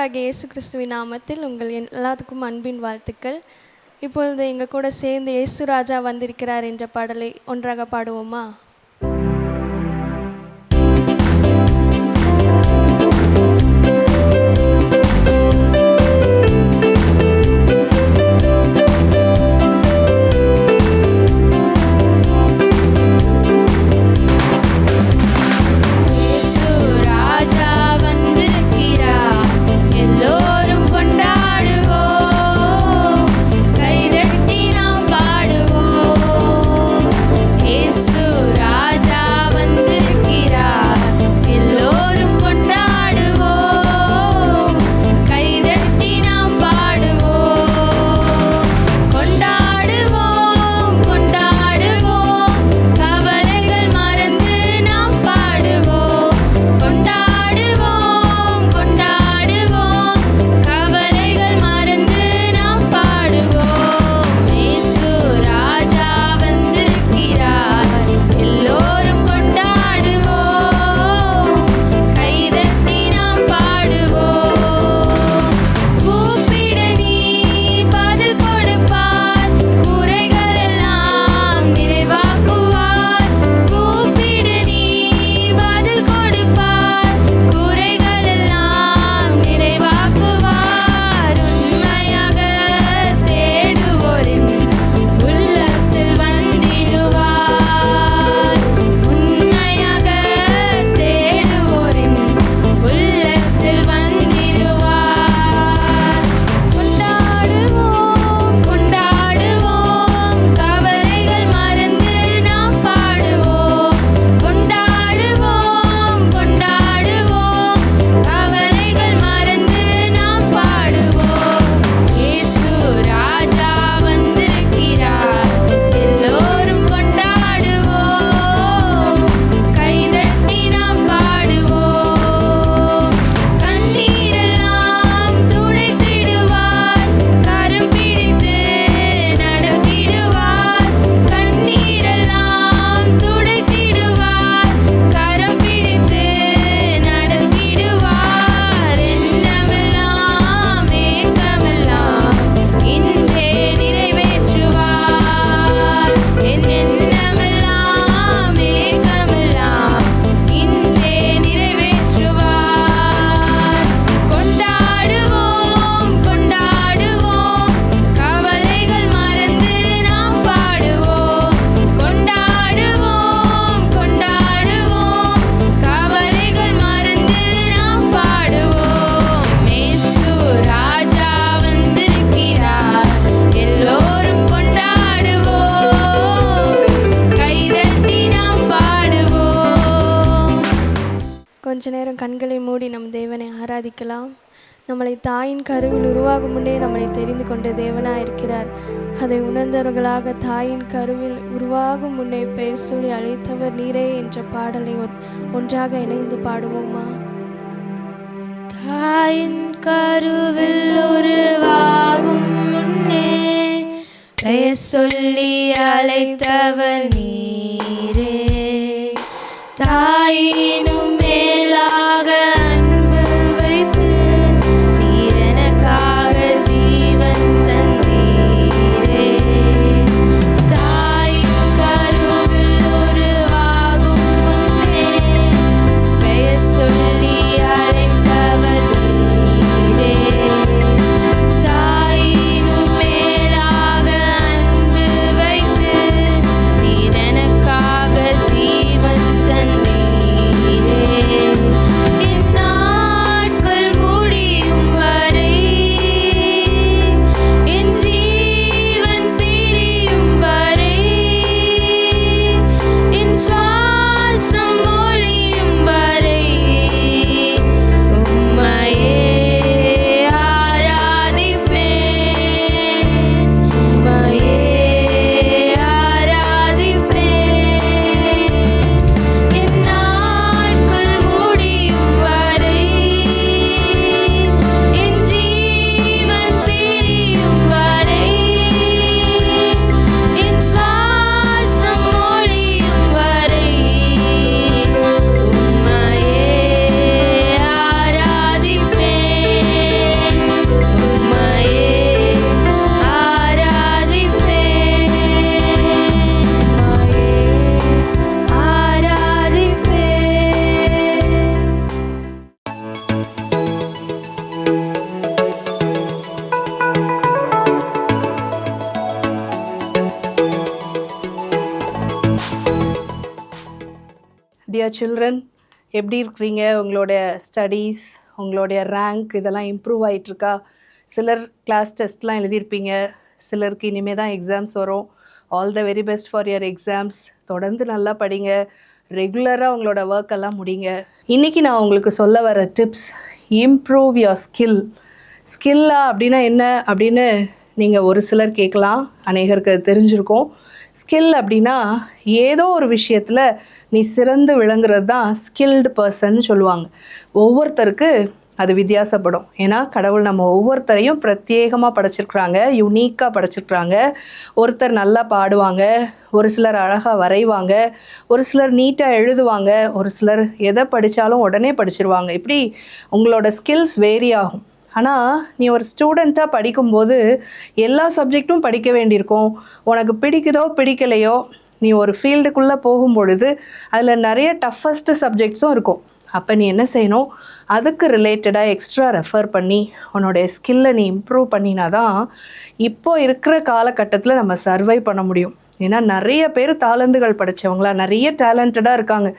ஆண்டவராகிய இயேசு கிறிஸ்துவின் நாமத்தில் உங்கள் எல்லாத்துக்கும் அன்பின் வாழ்த்துக்கள். இப்பொழுது எங்கள் கூட சேர்ந்து இயேசு ராஜா வந்திருக்கிறார் என்ற பாடலை ஒன்றாக பாடுவோமா? கொஞ்ச நேரம் கண்களை மூடி நம் தேவனை ஆராதிக்கலாம். நம்மளை தாயின் கருவில் உருவாகும் முன்னே நம்மளை தெரிந்து கொண்ட தேவனாக இருக்கிறார். அதை உணர்ந்தவர்களாக தாயின் கருவில் உருவாகும் முன்னே பெயர் சொல்லி அழைத்தவர் நீரே என்ற பாடலை ஒன்றாக இணைந்து பாடுவோமா? தாயின் கருவில் உருவாகும் முன்னே பெயர் சொல்லி அழைத்தவர் நீரே, தாயினும் மேலாக அன்பு வைத்து நீர் எனக்காக ஜீவன் தந்தீரே. தாயின் கருவில் உருவாகும் முன்னே பெயர் சொல்லி அழைத்தவர் நீரே, தாயினும் மேலாக அன்பு வைத்து நீர் எனக்காக ஜீவன் தந்தீரே. டியர் சில்ட்ரன், எப்படி இருக்கிறீங்க? உங்களுடைய ஸ்டடீஸ், உங்களுடைய ரேங்க் இதெல்லாம் இம்ப்ரூவ் ஆகிட்டுருக்கா? சிலர் கிளாஸ் டெஸ்ட்லாம் எழுதியிருப்பீங்க, சிலருக்கு இனிமேல் தான் எக்ஸாம்ஸ் வரும். All the very best for your exams. தொடர்ந்து நல்லா படிங்க, ரெகுலராக உங்களோட ஒர்க் எல்லாம் முடிங்க. இன்றைக்கி நான் உங்களுக்கு சொல்ல வர டிப்ஸ், இம்ப்ரூவ் யுவர் ஸ்கில். ஸ்கில்லா அப்படின்னா என்ன அப்படின்னு நீங்கள் ஒரு சிலர் கேட்கலாம், அநேகருக்கு அது தெரிஞ்சிருக்கும். ஸ்கில் அப்படின்னா ஏதோ ஒரு விஷயத்தில் நீ சிறந்து விளங்குறது தான் ஸ்கில்டு பர்சன் சொல்லுவாங்க. ஒவ்வொருத்தருக்கு அது வித்தியாசப்படும். ஏன்னா கடவுள் நம்ம ஒவ்வொருத்தரையும் பிரத்யேகமாக படைச்சிருக்கிறாங்க, யுனீக்காக படைச்சிருக்கிறாங்க. ஒருத்தர் நல்லா பாடுவாங்க, ஒரு சிலர் அழகாக வரைவாங்க, ஒரு சிலர் நீட்டாக எழுதுவாங்க, ஒரு சிலர் எதை படித்தாலும் உடனே படிச்சிருவாங்க. இப்படி உங்களோட ஸ்கில்ஸ் வேரி ஆகும். ஆனால் நீ ஒரு ஸ்டூடெண்ட்டாக படிக்கும்போது எல்லா சப்ஜெக்டும் படிக்க வேண்டியிருக்கும். உனக்கு பிடிக்குதோ பிடிக்கலையோ, நீ ஒரு ஃபீல்டுக்குள்ளே போகும்பொழுது அதில் நிறைய டஃபஸ்ட்டு சப்ஜெக்ட்ஸும் இருக்கும். அப்போ நீ என்ன செய்யணும், அதுக்கு ரிலேட்டடாக எக்ஸ்ட்ரா ரெஃபர் பண்ணி உன்னோடைய ஸ்கில்லை நீ இம்ப்ரூவ் பண்ணினா தான் இப்போது இருக்கிற காலகட்டத்தில் நம்ம சர்வை பண்ண முடியும். ஏன்னா நிறைய பேர் தாளந்துகள் படித்தவங்களா, நிறைய டேலண்டடாக இருக்காங்க.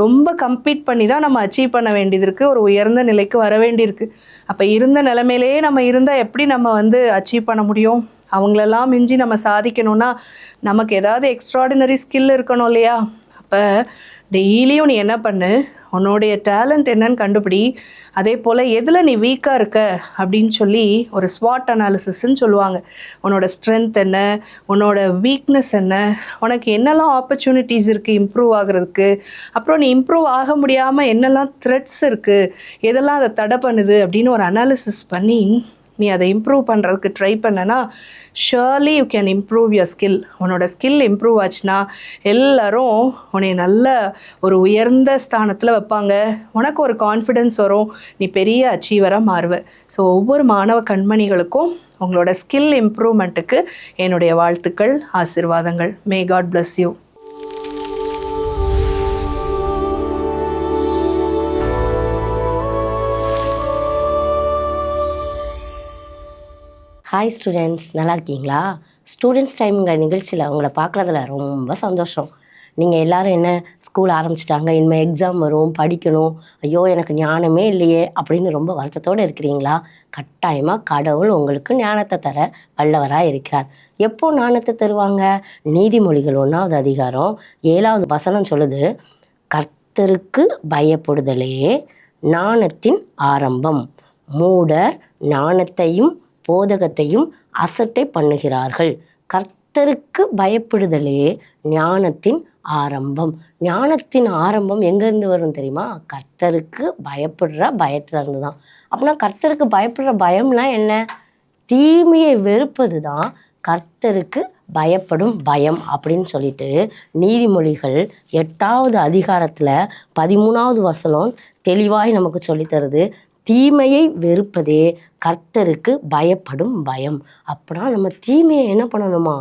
ரொம்ப கம்பீட் பண்ணி தான் நம்ம அச்சீவ் பண்ண வேண்டியது இருக்குது, ஒரு உயர்ந்த நிலைக்கு வர வேண்டியிருக்கு. அப்போ இருந்த நிலைமையிலேயே நம்ம இருந்தால் எப்படி நம்ம அச்சீவ் பண்ண முடியும்? அவங்களெல்லாம் மிஞ்சி நம்ம சாதிக்கணும்னா நமக்கு ஏதாவது எக்ஸ்ட்ராடினரி ஸ்கில் இருக்கணும் இல்லையா? அப்போ டெய்லியும் நீ என்ன பண்ணு, உன்னோடைய டேலண்ட் என்னன்னு கண்டுபிடி. அதே போல் எதில் நீ வீக்காக இருக்க அப்படின்னு சொல்லி ஒரு ஸ்வாட் அனாலிசிஸ்ன்னு சொல்லுவாங்க. உன்னோட ஸ்ட்ரென்த் என்ன, உன்னோட வீக்னஸ் என்ன, உனக்கு என்னெல்லாம் ஆப்பர்ச்சுனிட்டிஸ் இருக்குது இம்ப்ரூவ் ஆகிறதுக்கு, அப்புறம் நீ இம்ப்ரூவ் ஆக முடியாமல் என்னெல்லாம் த்ரெட்ஸ் இருக்குது, எதெல்லாம் அதை தடை பண்ணுது அப்படின்னு ஒரு அனாலிசிஸ் பண்ணி நீ அதை இம்ப்ரூவ் பண்ணுறதுக்கு ட்ரை பண்ணனா surely you can improve your skill. உன்னோட ஸ்கில் இம்ப்ரூவ் ஆச்சுன்னா எல்லாரும் உன்னை நல்ல ஒரு உயர்ந்த ஸ்தானத்தில் வைப்பாங்க. உனக்கு ஒரு கான்ஃபிடென்ஸ் வரும், நீ பெரிய அச்சீவராக மாறுவ. ஸோ ஒவ்வொரு மாணவ கண்மணிகளுக்கும் உங்களோட ஸ்கில் இம்ப்ரூவ்மெண்ட்டுக்கு என்னுடைய வாழ்த்துக்கள், ஆசீர்வாதங்கள். May God bless you. Hi students, நல்லா இருக்கீங்களா? ஸ்டூடெண்ட்ஸ் டைம்ங்கிற நிகழ்ச்சியில் உங்களை பார்க்குறதுல ரொம்ப சந்தோஷம். நீங்கள் எல்லோரும் என்ன ஸ்கூல் ஆரம்பிச்சிட்டாங்க, இனிமேல் எக்ஸாம் வரும், படிக்கணும், ஐயோ எனக்கு ஞானமே இல்லையே அப்படின்னு ரொம்ப வருத்தத்தோடு இருக்கிறீங்களா? கட்டாயமாக கடவுள் உங்களுக்கு ஞானத்தை தர வல்லவராக இருக்கிறார். எப்போ ஞானத்தை தருவாங்க? நீதிமொழிகள் 1வது அதிகாரம் 7வது வசனம் சொல்லுது, கர்த்தருக்கு பயப்படுதலே ஞானத்தின் ஆரம்பம், மூடர் ஞானத்தையும் போதகத்தையும் அசட்டை பண்ணுகிறார்கள். கர்த்தருக்கு பயப்படுதலே ஞானத்தின் ஆரம்பம். ஞானத்தின் ஆரம்பம் எங்கேருந்து வரும் தெரியுமா? கர்த்தருக்கு பயப்படுற பயத்துலேருந்து தான். அப்படின்னா கர்த்தருக்கு பயப்படுற பயம்லாம் என்ன? தீமையை வெறுப்பது தான் கர்த்தருக்கு பயப்படும் பயம் அப்படின்னு சொல்லிட்டு நீதிமொழிகள் 8வது அதிகாரத்தில் 13வது வசனம் தெளிவாய் நமக்கு சொல்லித்தருது. தீமையை வெறுப்பதே கர்த்தருக்கு பயப்படும் பயம். அப்படின்னா நம்ம தீமையை என்ன பண்ணணுமா?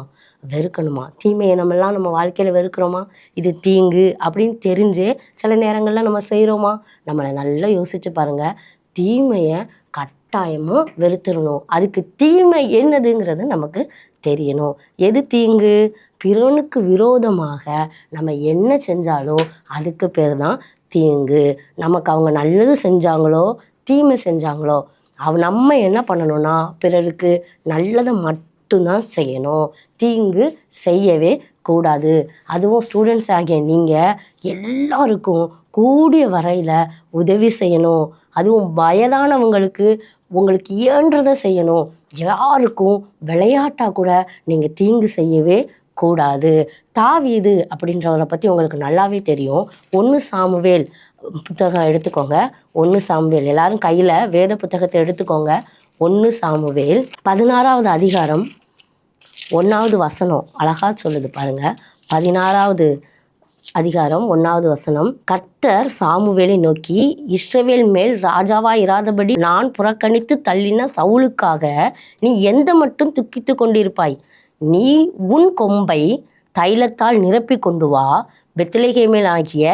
வெறுக்கணுமா? தீமையை நம்ம வாழ்க்கையில் வெறுக்கிறோமா? இது தீங்கு அப்படின்னு தெரிஞ்சே சில நேரங்களில் நம்ம செய்கிறோமா? நம்மளை நல்லா யோசிச்சு பாருங்கள். தீமையை கட்டாயமாக வெறுத்துடணும். அதுக்கு தீமை என்னதுங்கிறது நமக்கு தெரியணும். எது தீங்கு? பிறனுக்கு விரோதமாக நம்ம என்ன செஞ்சாலும் அதுக்கு பேர் தான் தீங்கு. நமக்கு அவங்க நல்லது செஞ்சாங்களோ தீமை செஞ்சாங்களோ நம்ம என்ன பண்ணணும்னா பிறருக்கு நல்லதை மட்டும்தான் செய்யணும், தீங்கு செய்யவே கூடாது. அதுவும் ஸ்டூடெண்ட்ஸ் ஆகிய நீங்கள் எல்லாருக்கும் கூடிய வரையில் உதவி செய்யணும். அதுவும் வயதானவங்களுக்கு உங்களுக்கு இயன்றதை செய்யணும். யாருக்கும் விளையாட்டாக கூட நீங்கள் தீங்கு செய்யவே கூடாது. தாவீது அப்படின்றவரை பற்றி உங்களுக்கு நல்லாவே தெரியும். 1 சாமுவேல் புத்தகம் எடுத்துக்கோங்க. 1 சாமுவேல், எல்லாரும் கையில் வேத புத்தகத்தை எடுத்துக்கோங்க. 1 சாமுவேல் 16வது அதிகாரம் 1வது வசனம் அழகா சொல்லுது பாருங்க. 16வது அதிகாரம் 1வது வசனம், கர்த்தர் சாமுவேலை நோக்கி, இஸ்ரவேல் மேல் ராஜாவாய் இராதபடி நான் புறக்கணித்து தள்ளின சவுலுக்காக நீ எந்த மட்டும் துக்கித்து கொண்டிருப்பாய்? நீ உன் கொம்பை தைலத்தால் நிரப்பி கொண்டு வா, பெத்லெகேமில் ஆகிய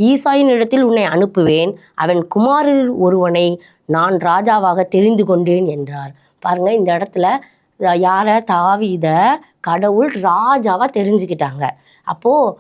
ஈசாயின் இடத்தில் உன்னை அனுப்புவேன், அவன் குமாரரில் ஒருவனை நான் ராஜாவாக தெரிந்து கொண்டேன் என்றார். பாருங்க, இந்த இடத்துல யாரை? தாவீதை கடவுள் ராஜாவாக தெரிஞ்சுக்கிட்டாங்க. அப்போது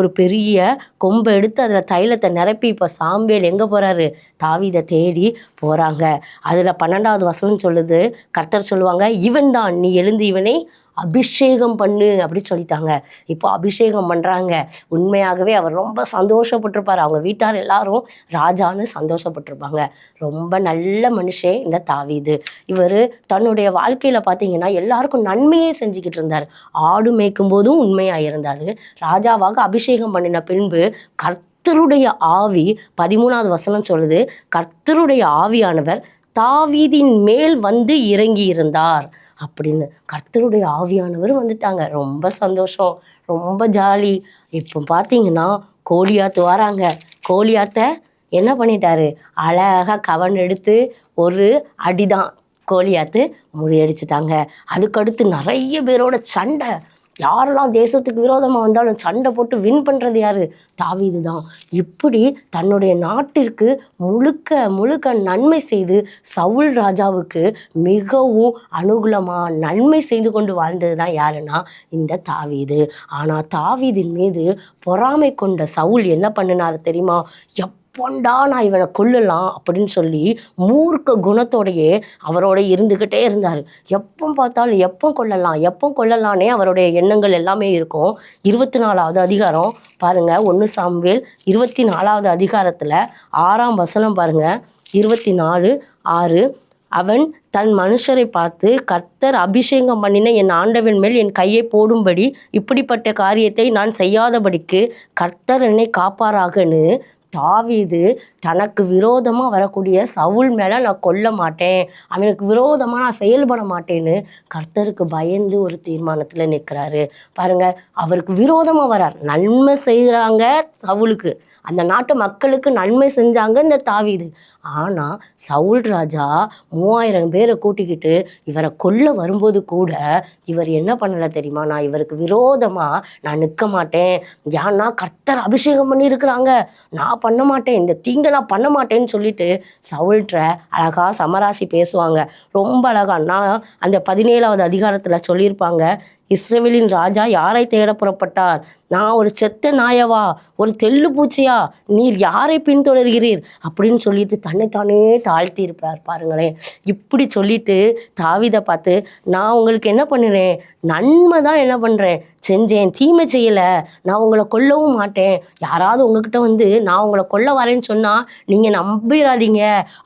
ஒரு பெரிய கொம்பை எடுத்து அதில் தைலத்தை நிரப்பி இப்போ சாமுவேல் எங்கே போகிறாரு? தாவீதை தேடி போகிறாங்க. அதில் 12வது வசனம் சொல்லுது, கர்த்தர் சொல்லுவாங்க, இவன் தான், நீ எழுந்து இவனை அபிஷேகம் பண்ணு அப்படி சொல்லிட்டாங்க. இப்போ அபிஷேகம் பண்ணுறாங்க. உண்மையாகவே அவர் ரொம்ப சந்தோஷப்பட்டிருப்பார். அவங்க வீட்டார் எல்லாரும் ராஜான்னு சந்தோஷப்பட்டிருப்பாங்க. ரொம்ப நல்ல மனுஷன் இந்த தாவீது. இவர் தன்னுடைய வாழ்க்கையில் பார்த்தீங்கன்னா எல்லாருக்கும் நன்மையே செஞ்சுக்கிட்டு இருந்தார். ஆடு மேய்க்கும் போதும் உண்மையாக இருந்தார். ராஜாவாக அபிஷேகம் பண்ணின பின்பு கர்த்தருடைய ஆவி, 13வது வசனம் சொல்லுது, கர்த்தருடைய ஆவியானவர் தாவீதின் மேல் வந்து இறங்கி இருந்தார் அப்படின்னு. கர்த்தருடைய ஆவியானவர் வந்துட்டாங்க. ரொம்ப சந்தோஷம், ரொம்ப ஜாலி. இப்போ பார்த்தீங்கன்னா கோலியாத்து வராங்க. கோலியாத்தை என்ன பண்ணிட்டாரு? அழகாக கவன் எடுத்து ஒரு அடிதான் கோலியாத்து முறியடிச்சிட்டாங்க. அதுக்கடுத்து நிறைய பேரோட சண்டை. யாரெல்லாம் தேசத்துக்கு விரோதமாக வந்தாலும் சண்டை போட்டு வின் பண்ணுறது யார்? தாவீது தான். இப்படி தன்னுடைய நாட்டிற்கு முழுக்க நன்மை செய்து சவுல் ராஜாவுக்கு மிகவும் அனுகூலமாக நன்மை செய்து கொண்டு வாழ்ந்தது தான் யாருன்னா இந்த தாவீது. ஆனால் தாவீதின் மீது பொறாமை கொண்ட சவுல் என்ன பண்ணினார் தெரியுமா? எப்போண்டா நான் இவனை கொல்லலாம் அப்படின்னு சொல்லி மூர்க்க குணத்தோடையே அவரோட இருந்துக்கிட்டே இருந்தார். எப்போ பார்த்தாலும் எப்போ கொல்லலானே அவருடைய எண்ணங்கள் எல்லாமே இருக்கும். 24வது அதிகாரம் பாருங்கள், 1 சாமுவேல் 24வது அதிகாரத்தில் 6ஆம் வசனம் பாருங்கள். 24:6, அவன் தன் மனுஷரை பார்த்து, கர்த்தர் அபிஷேகம் பண்ணின என் ஆண்டவன் மேல் என் கையை போடும்படி இப்படிப்பட்ட காரியத்தை நான் செய்யாதபடிக்கு கர்த்தர் என்னை காப்பாராகன்னு தாவீது தனக்கு விரோதமாக வரக்கூடிய சவுல் மேலே நான் கொல்ல மாட்டேன், அவனுக்கு விரோதமாக நான் செயல்பட மாட்டேன்னு கர்த்தருக்கு பயந்து ஒரு தீர்மானத்தில் நிற்கிறாரு. பாருங்கள், அவருக்கு விரோதமாக வரார். நன்மை செய்கிறாங்க சவுலுக்கு, அந்த நாட்டு மக்களுக்கு நன்மை செஞ்சாங்க இந்த தாவீது. ஆனால் சவுல் ராஜா 3000 பேரை கூட்டிக்கிட்டு இவரை கொல்ல வரும்போது கூட இவர் என்ன பண்ணலை தெரியுமா? நான் இவருக்கு விரோதமாக நான் நிற்க மாட்டேன், ஏன்னா கர்த்தர் அபிஷேகம் பண்ணியிருக்கிறாங்க, நான் பண்ண மாட்டேன், இந்த தீங்கை நான் பண்ண மாட்டேன்னு சொல்லிட்டு சவுல்கிட்ட அழகாக சமராசி பேசுவாங்க. ரொம்ப அழகா. நான் அந்த 17வது அதிகாரத்தில் சொல்லியிருப்பாங்க, இஸ்ரவேலின் ராஜா யாரை தேட புறப்பட்டார்? நான் ஒரு செத்த நாயவா, ஒரு தெள்ளு பூச்சியா, நீர் யாரை பின்தொடர்கிறீர் அப்படின்னு சொல்லிட்டு தன்னைத்தானே தாழ்த்தி இருப்பார். பாருங்களேன், இப்படி சொல்லிட்டு தாவீதை பார்த்து, நான் உங்களுக்கு என்ன பண்ணுறேன்? நன்மை தான் என்ன பண்ணுறேன் செஞ்சேன், தீமை செய்யலை, நான் உங்களை கொல்லவும் மாட்டேன். யாராவது உங்ககிட்ட வந்து நான் உங்களை கொல்ல வரேன்னு சொன்னால் நீங்கள் நம்பிடாதீங்க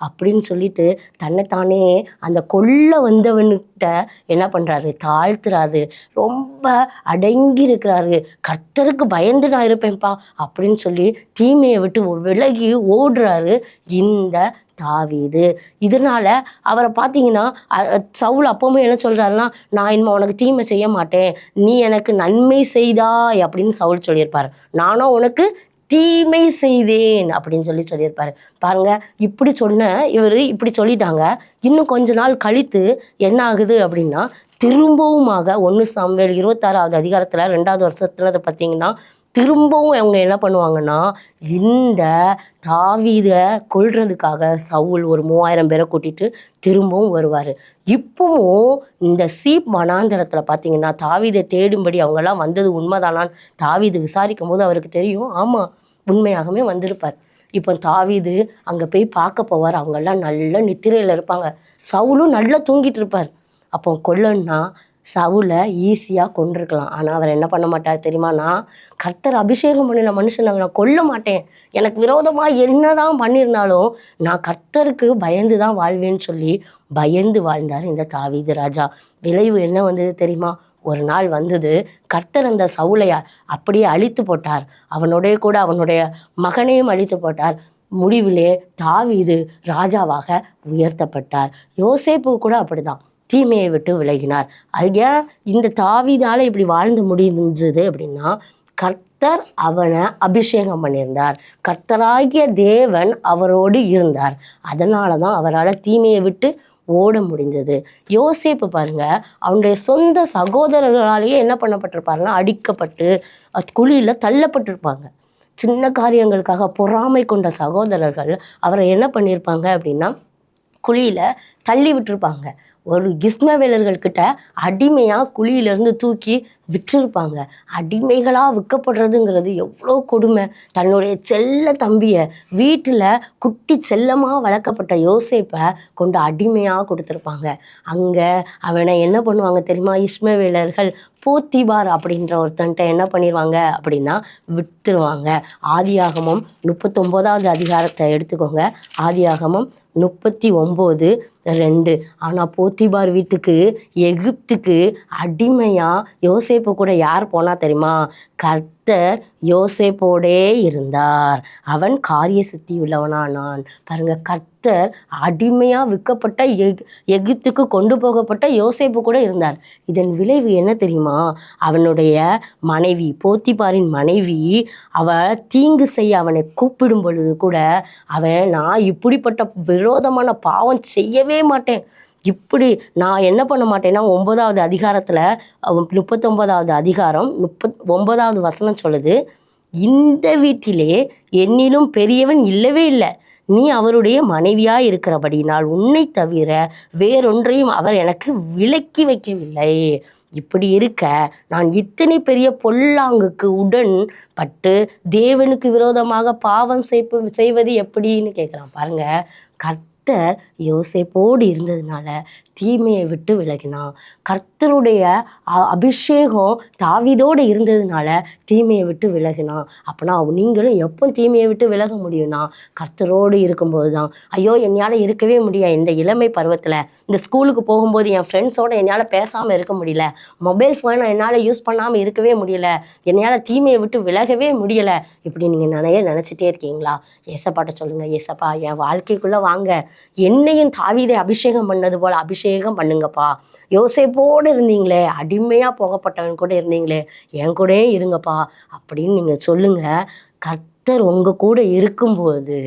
அப்படின்னு சொல்லிட்டு தன்னைத்தானே அந்த கொல்ல வந்தவன்கிட்ட என்ன பண்ணுறாரு? தாழ்த்துறாரு. ரொம்ப அடங்கி இருக்கிறாரு. கர்த்தருக்கு பயந்து நான் இருப்பேன்ப்பா அப்படின்னு சொல்லி தீமையை விட்டு விலகி ஓடுறாரு இந்த தாவீது. இதனால அவரை பார்த்தீங்கன்னா சவுல் அப்பவுமே என்ன சொல்கிறாருன்னா, நான் இனிமே உனக்கு தீமை செய்ய மாட்டேன், நீ எனக்கு நன்மை செய்தாய் அப்படின்னு சவுல் சொல்லியிருப்பார். நானும் உனக்கு தீமை செய்தேன் அப்படின்னு சொல்லியிருப்பாரு. பாருங்க, இப்படி சொன்ன இவர் இப்படி சொல்லிட்டாங்க. இன்னும் கொஞ்ச நாள் கழித்து என்ன ஆகுது அப்படின்னா, திரும்பவுமாக 1 சாமுவேல் 26வது அதிகாரத்தில் 2வது வருஷத்தில் அதை பார்த்தீங்கன்னா திரும்பவும் அவங்க என்ன பண்ணுவாங்கன்னா, இந்த தாவீதை கொல்றதுக்காக சவுல் ஒரு 3000 பேரை கூட்டிட்டு திரும்பவும் வருவார். இப்பவும் இந்த சீப் வனாந்தரத்தில் பார்த்தீங்கன்னா தாவீதை தேடும்படி அவங்கெல்லாம் வந்தது உண்மைதானான்னு தாவீது விசாரிக்கும் போது அவருக்கு தெரியும், ஆமாம் உண்மையாகவே வந்திருப்பார். இப்போ தாவீது அங்கே போய் பார்க்க போவார். அவங்கெல்லாம் நல்ல நித்திரையில் இருப்பாங்க, சவுலும் நல்லா தூங்கிட்டு இருப்பார். அப்போ கொல்லன்னா சவுலை ஈஸியாக கொண்டிருக்கலாம். ஆனால் அவர் என்ன பண்ண மாட்டார் தெரியுமா? நான் கர்த்தர் அபிஷேகம் பண்ணின மனுஷனை நான் கொல்ல மாட்டேன், எனக்கு விரோதமாக என்ன தான் பண்ணியிருந்தாலும் நான் கர்த்தருக்கு பயந்து தான் வாழ்வேன்னு சொல்லி பயந்து வாழ்ந்தார் இந்த தாவீது ராஜா. விளைவு என்ன வந்தது தெரியுமா? ஒரு நாள் வந்தது, கர்த்தர் அந்த சவுலை அப்படியே அழித்து போட்டார். அவனுடைய கூட அவனுடைய மகனையும் அழித்து போட்டார். முடிவிலே தாவீது ராஜாவாக உயர்த்தப்பட்டார். யோசேப்பு கூட அப்படிதான் தீமையை விட்டு விலகினார். அது ஏன் இந்த தாவீதால் இப்படி வாழ்ந்து முடிஞ்சது அப்படின்னா, கர்த்தர் அவனை அபிஷேகம் பண்ணியிருந்தார், கர்த்தராகிய தேவன் அவரோடு இருந்தார். அதனால தான் அவரால் தீமையை விட்டு ஓட முடிஞ்சது. யோசேப்பு பாருங்க, அவனுடைய சொந்த சகோதரர்களாலேயே என்ன பண்ணப்பட்டிருப்பாருன்னா, அடிக்கப்பட்டு குழியில் தள்ளப்பட்டிருப்பாங்க. சின்ன காரியங்களுக்காக பொறாமை கொண்ட சகோதரர்கள் அவரை என்ன பண்ணியிருப்பாங்க அப்படின்னா, குழியில் தள்ளி விட்டுருப்பாங்க. ஒரு இஸ்மவேலர்கள்கிட்ட அடிமையாக குழியிலேருந்து தூக்கி விற்றுருப்பாங்க. அடிமைகளாக விற்கப்படுறதுங்கிறது எவ்வளோ கொடுமை. தன்னுடைய செல்ல தம்பியை வீட்டில் குட்டி செல்லமாக வளர்க்கப்பட்ட யோசேப்பை கொண்டு அடிமையாக கொடுத்துருப்பாங்க. அங்கே அவனை என்ன பண்ணுவாங்க தெரியுமா? இஸ்மவேலர்கள் போத்திபார் அப்படின்ற ஒருத்தன்ட்ட என்ன பண்ணிடுவாங்க அப்படின்னா விற்றுருவாங்க. ஆதியாகமம் 39வது அதிகாரத்தை எடுத்துக்கோங்க. ஆதியாகமம் 39:2. ஆனால் போத்திபார் வீட்டுக்கு எகிப்துக்கு அடிமையாக யோசேப்பு கூட யார் போனா தெரியுமா? கர்த்தர் யோசேப்போடே இருந்தார், அவன் காரிய சித்தி உள்ளவனானான். பாருங்க, கர்த்தர் அடிமையாக விற்கப்பட்ட எகிப்துக்கு கொண்டு போகப்பட்ட யோசேப்பு கூட இருந்தார். இதன் விளைவு என்ன தெரியுமா? அவனுடைய மனைவி, போத்திபாரின் மனைவி, அவள் தீங்கு செய்ய அவனை கூப்பிடும் பொழுது கூட அவன், நான் இப்படிப்பட்ட விரோதமான பாவம் செய்யவே மாட்டேன், இப்படி நான் என்ன பண்ண மாட்டேன்னா 9வது அதிகாரத்தில் 39வது அதிகாரம் 39வது வசனம் சொல்லுது, இந்த வீட்டிலே என்னிலும் பெரியவன் இல்லவே இல்லை, நீ அவருடைய மனைவியாக இருக்கிறபடினால் உன்னை தவிர வேறொன்றையும் அவர் எனக்கு விலக்கி வைக்கவில்லை. இப்படி இருக்க நான் இத்தனை பெரிய பொல்லாங்குக்கு உடன் பட்டு தேவனுக்கு விரோதமாக பாவம் செய்வது எப்படின்னு கேட்குறான். பாருங்க, கர்த்தர் யோசேப்போடு இருந்ததுனால தீமையை விட்டு விலகினான். கர்த்தருடைய அபிஷேகம் தாவீதோடு இருந்ததுனால தீமையை விட்டு விலகினான். அப்போனா நீங்களும் எப்போ தீமையை விட்டு விலக முடியும்னா கர்த்தரோடு இருக்கும்போது தான். ஐயோ, என்னால் இருக்கவே முடியாது, இந்த இளமை பருவத்தில் இந்த ஸ்கூலுக்கு போகும்போது என் ஃப்ரெண்ட்ஸோடு என்னால் பேசாமல் இருக்க முடியல, மொபைல் ஃபோனை என்னால் யூஸ் பண்ணாமல் இருக்கவே முடியல, என்னால் தீமையை விட்டு விலகவே முடியலை, இப்படி நீங்கள் நினச்சிட்டே இருக்கீங்களா? ஏசப்பாட்ட சொல்லுங்கள், ஏசப்பா என் வாழ்க்கைக்குள்ளே வாங்க, என்னையும் தாவீதை அபிஷேகம் பண்ணது போல் அபிஷேகம் பண்ணுங்கப்பா. யோசேப்போடு இருந்தீங்களே, அடிமையாக போகப்பட்டவன் கூட இருந்தீங்களே, என் கூட இருங்கப்பா அப்படின்னு நீங்கள் சொல்லுங்கள். கர்த்தர் உங்கள் கூட இருக்கும்போது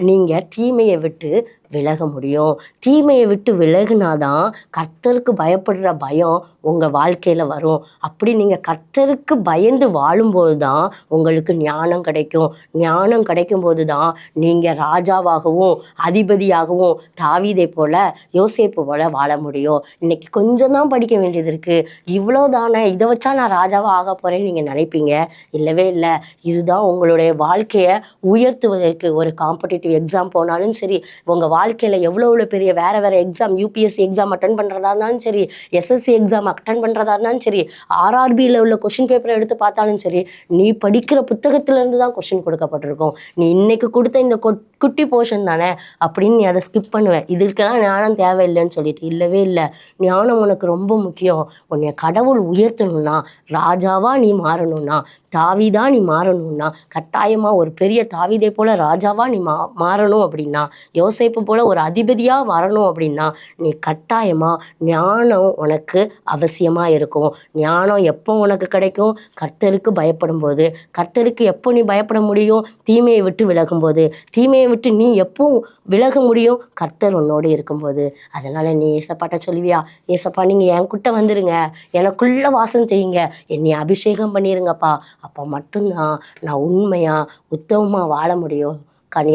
நீங்கள் தீமையை விட்டு விலக முடியும். தீமையை விட்டு விலகுனாதான் கர்த்தருக்கு பயப்படுற பயம் உங்கள் வாழ்க்கையில் வரும். அப்படி நீங்கள் கர்த்தருக்கு பயந்து வாழும்போது தான் உங்களுக்கு ஞானம் கிடைக்கும். ஞானம் கிடைக்கும்போது தான் நீங்கள் ராஜாவாகவும் அதிபதியாகவும் தாவீதை போல் யோசேப்பு போல் வாழ முடியும். இன்றைக்கி கொஞ்சம் தான் படிக்க வேண்டியது இருக்குது, இவ்வளோ தானே, இதை வச்சா நான் ராஜாவாக ஆக போகிறேன்னு நீங்கள் நினைப்பீங்க. இல்லவே இல்லை. இதுதான் உங்களுடைய வாழ்க்கையை உயர்த்துவதற்கு. ஒரு காம்படிட்டிவ் எக்ஸாம் போனாலும் சரி, உங்கள் வாழ்க்கையில் எவ்வளோ பெரிய வேறு எக்ஸாம், யூபிஎஸ்சி எக்ஸாம் அட்டன் பண்ணுறதா இருந்தாலும் சரி, எஸ்எஸ்சி எக்ஸாம் அட்டன் பண்ணுறதா இருந்தாலும் சரி, ஆர்ஆர்பியில் உள்ள கொஷின் பேப்பரை எடுத்து பார்த்தாலும் சரி, நீ படிக்கிற புத்தகத்திலேருந்து தான் கொஷின் கொடுக்கப்பட்டிருக்கும். நீ இன்னைக்கு கொடுத்த இந்த குட்டி போர்ஷன் தானே அப்படின்னு நீ அதை ஸ்கிப் பண்ணுவேன். இதுக்கெல்லாம் ஞானம் தேவையில்லைன்னு சொல்லிட்டு. இல்லவே இல்லை, ஞானம் உனக்கு ரொம்ப முக்கியம். உன்னை கடவுள் உயர்த்தணும்னா, ராஜாவாக நீ மாறணும்னா, தாவீதா நீ மாறணும்னா, கட்டாயமாக ஒரு பெரிய தாவீதை போல் ராஜாவாக நீ மாறணும் அப்படின்னா, யோசேப்பு போல் ஒரு அதிபதியாக வரணும் அப்படின்னா, நீ கட்டாயமாக ஞானம் உனக்கு அவசியமாக இருக்கும். ஞானம் எப்போ உனக்கு கிடைக்கும்? கர்த்தருக்கு பயப்படும் போது. கர்த்தருக்கு எப்போ நீ பயப்பட முடியும்? தீமையை விட்டு விலகும்போது. தீமையை விட்டு நீ எப்போ விலக முடியும்? கர்த்தர் உன்னோடு இருக்கும்போது. அதனால் நீ ஏசப்பாட்ட சொல்லுவியா, ஏசப்பா நீங்கள் என்கிட்ட வந்துடுங்க, எனக்குள்ளே வாசம் செய்யுங்க, என்னை அபிஷேகம் பண்ணிடுங்கப்பா, அப்போ மட்டும்தான் நான் உண்மையாக உத்தமமாக வாழ முடியும்,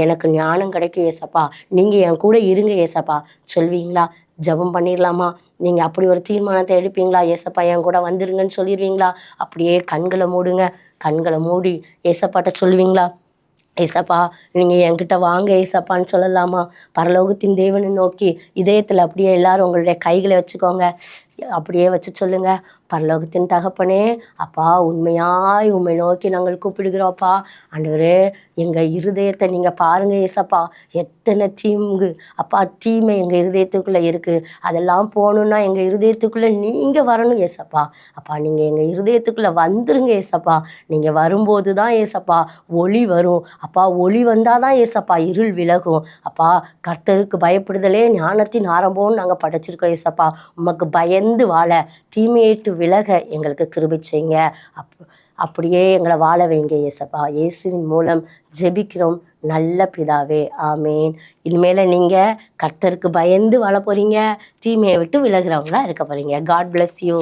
எனக்கு ஞானம் கிடைக்கும் ஏசப்பா, நீங்கள் என் கூட இருங்க ஏசப்பா சொல்வீங்களா? ஜெபம் பண்ணிடலாமா? நீங்கள் அப்படி ஒரு தீர்மானத்தை எடுப்பீங்களா? ஏசப்பா என் கூட வந்துருங்கன்னு சொல்லிடுவீங்களா? அப்படியே கண்களை மூடுங்க. கண்களை மூடி ஏசப்பாட்ட சொல்லுவீங்களா? ஏசப்பா நீங்கள் என்கிட்ட வாங்க ஏசப்பான்னு சொல்லலாமா? பரலோகத்தின் தேவனை நோக்கி இதயத்தில் அப்படியே எல்லாரும் உங்களுடைய கைகளை வச்சுக்கோங்க. அப்படியே வச்சு சொல்லுங்கள், பரலோகத்தின் தகப்பனே, அப்பா உண்மையாய் உண்மை நோக்கி நாங்கள் கூப்பிடுகிறோப்பா. ஆண்டவரே, எங்கள் இருதயத்தை நீங்கள் பாருங்கள் ஏசப்பா, எத்தனை தீங்கு அப்பா தீமை எங்கள் இருதயத்துக்குள்ளே இருக்குது. அதெல்லாம் போகணுன்னா எங்கள் இருதயத்துக்குள்ளே நீங்கள் வரணும் ஏசப்பா. அப்பா நீங்கள் எங்கள் இருதயத்துக்குள்ளே வந்துருங்க ஏசப்பா. நீங்கள் வரும்போது தான் ஏசப்பா ஒளி வரும். அப்பா ஒளி வந்தால் தான் ஏசப்பா இருள் விலகும். அப்பா கர்த்தருக்கு பயப்படுதலே ஞானத்தின் ஆரம்பம்னு நாங்கள் படைச்சிருக்கோம் ஏசப்பா. உமக்கு பயந்து வாழ, தீமையிட்டு விலக எங்களுக்கு கிருபை செய்யுங்க. அப்படியே எங்களை வாழ வைங்க ஏசப்பா. இயேசுவின் மூலம் ஜெபிக்கிறோம் நல்ல பிதாவே, ஆமேன். இனிமேல் நீங்கள் கர்த்தருக்கு பயந்து வாழ போகிறீங்க, தீமையை விட்டு விலகிறவங்களா இருக்க போகிறீங்க. God bless you.